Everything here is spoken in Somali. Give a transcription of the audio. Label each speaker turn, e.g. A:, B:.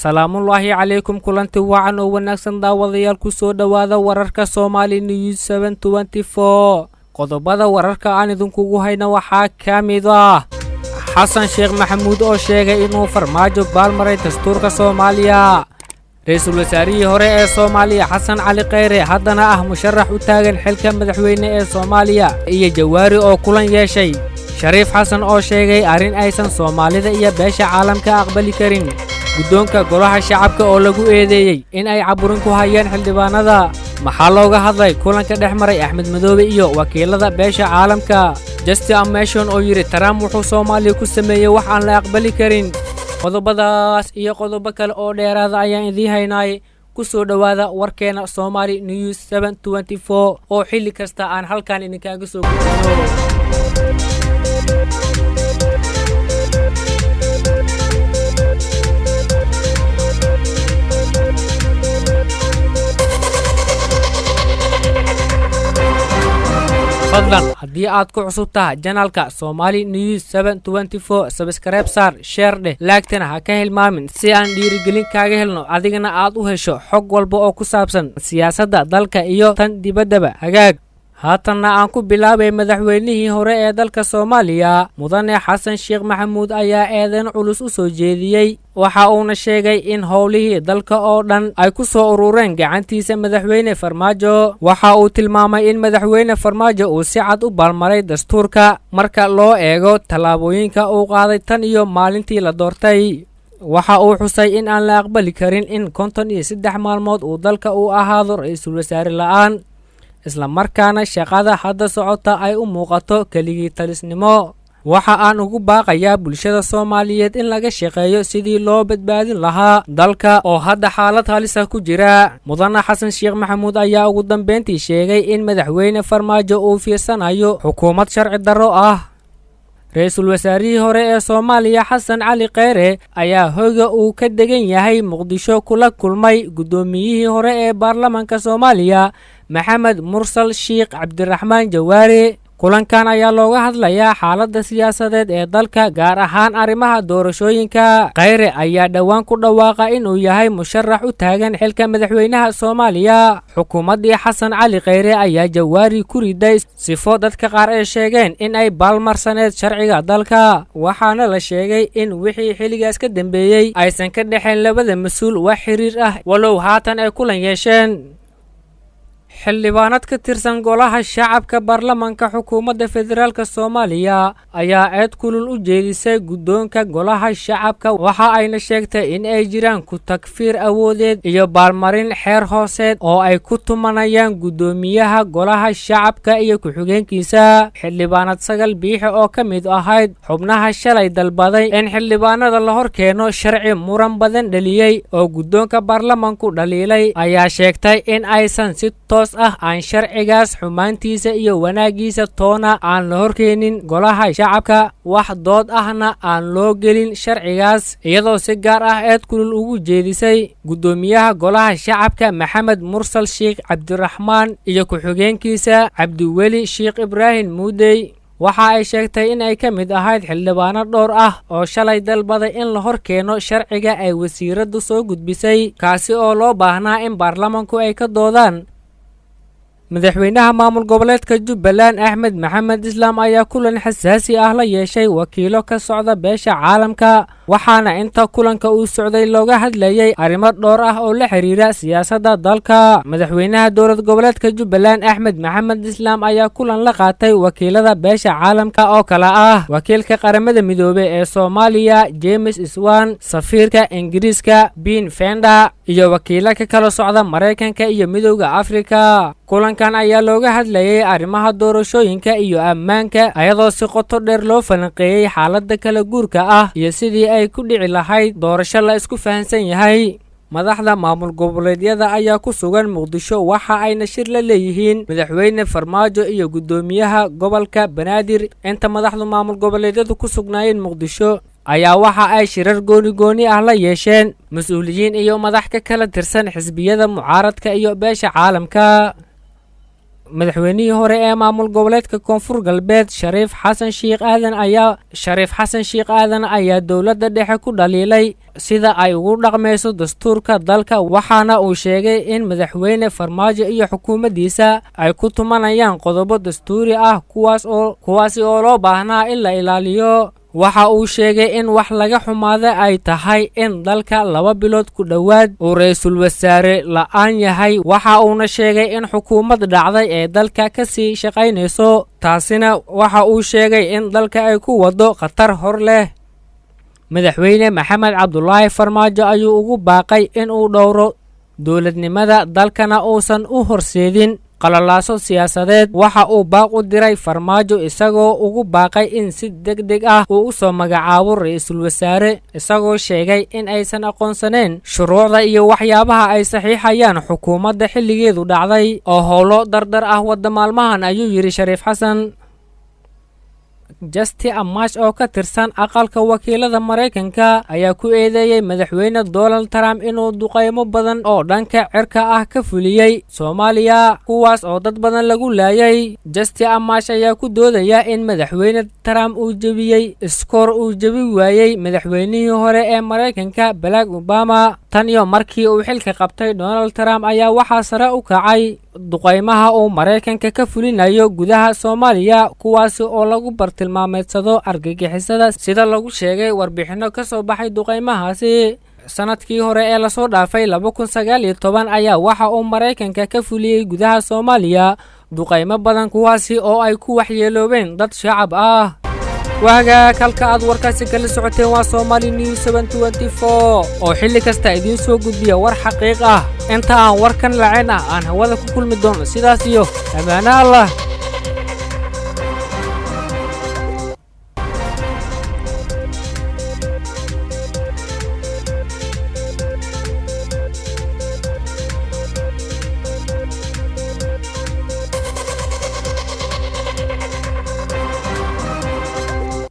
A: salaamullaahi calaykum kulanti wacan oo wanaagsan daawadayaal ku soo dhawaada wararka Somali News 724 qodobada wararka aan idinkugu hayna waxaa kamid ah Xasan Sheekh Maxamuud oo sheegay inuu farmaajo baalmaray dastuurka Soomaaliya Ra'iisul Wasaarihii hore ee Soomaaliya Xasan Cali Kheyre haddana ah musharax u taagan xilka madaxweyne ee Soomaaliya iyo Jawaari oo kulan yeeshay Shariif Xasan oo sheegay arin aysan Soomaalida iyo beesha caalamka aqbali karin guddoonka golaha shacabka oo lagu eedeeyay in ay caburin ku hayaan xildhibaanada maxaa looga hadlay kulanka dhexmaray Axmed Madoobe iyo wakiilada beesha caalamka Justice Amation oo yiri Trump wuxuu Soomaaliya ku sameeyay wax aan la aqbali karin qodobadaas iyo qodobo kale oo dheeraad ah ayaan idin haynay ku soo dhawaada warkeena Somali News 724 oo xilli kasta aan halkaan idinkaga soo gudbino fadlan haddii aad ku cusub tahay janaalka Somali News 724 subscribe saar share dheh laagtana ha ka hilmaamin si aan dhiirigelin kaaga helno adigana aad u hesho xog walba oo ku saabsan siyaasadda dalka iyo tan dibaddaba hagaag haatanna aan ku bilaabay madaxweynihii hore ee dalka Soomaaliya mudane Xasan Sheekh Maxamuud ayaa eedayn culus u soo jeediyay waxa uuna sheegay in howlihii dalka oo dhan ay ku soo urureen gacantiisa madaxweyne Farmaajo waxa uu tilmaamay in madaxweyne Farmaajo uu si cad u baalmaray dastuurka marka loo eego talaabooyinka uu qaaday tan iyo maalintii la doortay waxa uu xusay in aan la aqbali karin in 53 maalmood uu dalka u ahaado ra'iisul wasaare la'aan isla markaana shaqada hadda socota ay u muuqato keligii talisnimo waxa aan ugu baaqayaa bulshada Soomaaliyeed in laga shaqeeyo sidii loo badbaadin lahaa dalka oo hadda xaalad halis ah ku jira mudane Xasan Sheekh Maxamuud ayaa ugu dambeyntii sheegay in madaxweyne Farmaajo uu fiirsanayo xukuumad sharci darro ah Ra'iisul Wasaarihii hore ee Soomaaliya Xasan Cali Kheyre ayaa hoyga uu ka degan yahay Muqdisho kula kulmay guddoomiyihii hore ee baarlamaanka Soomaaliya Maxamed Mursal Sheekh Cabdiraxmaan Jawaari kulankan ayaa looga hadlayaa xaaladda siyaasadeed ee dalka gaar ahaan arrimaha doorashooyinka Kheyre ayaa dhawaan ku dhawaaqa inuu yahay musharax u taagan xilka madaxweynaha Soomaaliya xukuumaddii Xasan Cali Kheyre ayaa Jawaari ku riday sifo dadka qaar ay sheegeen in ay baalmarsaneed sharciga dalka waxaana la sheegay in wixii xilligaas ka dambeeyay aysan ka dhaxayn labada mas'uul wax xiriir ah walow haatan ay kulan yeesheen xildhibaanad ka tirsan golaha shacabka baarlamaanka xukuumadda federaalka Soomaaliya ayaa eed kulul u jeedisay guddoonka golaha shacabka waxa ayna sheegtay in ay jiraan ku takfiir awoodeed iyo baalmarin xeer hooseed oo ay ku tumanayaan guddoomiyaha golaha shacabka iyo ku-xigeenkiisa xildhibaanad Sagal Biixi oo ka mid ahayd xubnaha shalay dalbaday in xildhibaanada la hor keeno sharci muran badan dhaliyay oo guddoonka baarlamaanku dhaliilay ayaa sheegtay in aysan si aan sharcigaas xumaantiisa iyo wanaagiisa toona aan la horkeenin golaha shacabka wax dood ahna aan loo gelin sharcigaas iyadoo si gaar ah eed kulul ugu jeedisay guddoomiyaha golaha shacabka Maxamed Mursal Sheekh Cabdiraxmaan iyo ku-xigeenkiisa Cabdiweli Sheekh Ibraahim Muudey waxa ay sheegtay in ay ka mid ahayd xildhibaano dhowr ah oo shalay dalbaday in la hor keeno sharciga ay wasiiradu soo gudbisay kaasi oo loo baahnaa in baarlamaanku ay ka doodaan madaxweynaha maamul goboleedka Jubbaland Axmed Maxamed Islaam ayaa kulan xasaasi ah la yeeshay wakiilo ka socda beesha caalamka waxaana inta kulanka uu socday looga hadlayay arrimo dhowr ah oo la xiriira siyaasadda dalka madaxweynaha dowlad goboleedka Jubbaland Axmed Maxamed Islaam ayaa kulan la qaatay wakiilada beesha caalamka oo kala ah wakiilka qaramada midoobay ee Soomaaliya James Iswan safiirka Ingiriiska Ben Fenda iyo wakiilo ka kala socda Mareykanka iyo Midowga Afrika kulankan ayaa looga hadlayay arrimaha doorashooyinka iyo ammaanka ayadoo si qoto dheer loo falanqeeyay xaaladda kala guurka ah iyo sidii ay ku dhici lahayd doorasho la isku fahansan yahay madaxda maamul goboleedyada ayaa ku sugan Muqdisho waxa ayna shir la leeyihiin madaxweyne Farmaajo iyo guddoomiyaha gobolka Banaadir inta madaxda maamul goboleedyadu ku sugnaayeen Muqdisho ayaa waxa ay shirar gooni ah la yeesheen mas'uuliyiin iyo madax ka kala tirsan xisbiyada mucaaradka iyo beesha caalamka madaxweynihii hore ee maamul goboleedka koonfur galbeed Shariif Xasan Sheikh Aadan ayaa dowladda dhexe ku dhaliilay sida ay ugu dhaqmayso dastuurka dalka waxaana uu sheegay in madaxweyne Farmaajo iyo xukuumaddiisa ay ku tumanayaan qodobo dastuuri ah kuwaasi oo loo baahnaa in la ilaaliyo. waxa uu sheegay in wax laga xumaada ay tahay in dalka 2 bilood ku dhowaad uu ra'iisul wasaare la'aan yahay. waxa uuna sheegay in xukuumad dhacday ee dalka ka sii shaqaynayso, taasina waxa uu sheegay in dalka ay ku wado khatar hor leh. madaxweyne Maxamed Cabdullaahi Farmaajo ayuu ugu baaqay in uu dhowro dowladnimada dalkana uusan u horseedin qalalaaso siyaasadeed. waxa uu baaq u diray Farmaajo isagoo ugu baaqay in si degdeg ah uu u soo magacaabo ra'iisul wasaare, isagoo sheegay in aysan aqoonsaneen shuruucda iyo waxyaabaha ay saxiixayaan xukuumadda xilligeedu dhacday oo howlo dardar ah wada maalmahan, ayuu yiri Shariif Xasan. Justin Amash oo ka tirsan aqalka wakiilada Mareykanka ayaa ku eedeeyay madaxweyne Donald Trump inuu duqeymo badan oo dhanka cirka ah ka fuliyay Soomaaliya, kuwaas oo dad badan lagu laayay. Justin Amash ayaa ku doodaya in madaxweyne Trump uu jabiyay iskoor uu jabi waayay madaxweynihii hore ee Mareykanka Barack Obama. tan iyo markii uu xilka qabtay Donald Trump ayaa waxaa sare u kacay duqeymaha uu Mareykanka ka fulinayo gudaha Soomaaliya, kuwaas oo lagu bartilmaameedsado argagixisada sida lagu sheegay warbixino ka soo baxay duqeymahaasi. sanadkii hore ee la soo dhaafay 2019 ayaa waxa uu Mareykanka ka fuliyay gudaha Soomaaliya duqeymo badan, kuwaasi oo ay ku waxyeeloobeen dad shacab ah. waaga kalka aad warkaasi kala socoteen waa Somali News 724 oo xilli kasta idin soo gudbiya war xaqiiq ah. inta aan warkan laceen aan hawada ku kulmi doono sidaas iyo amaana Allah.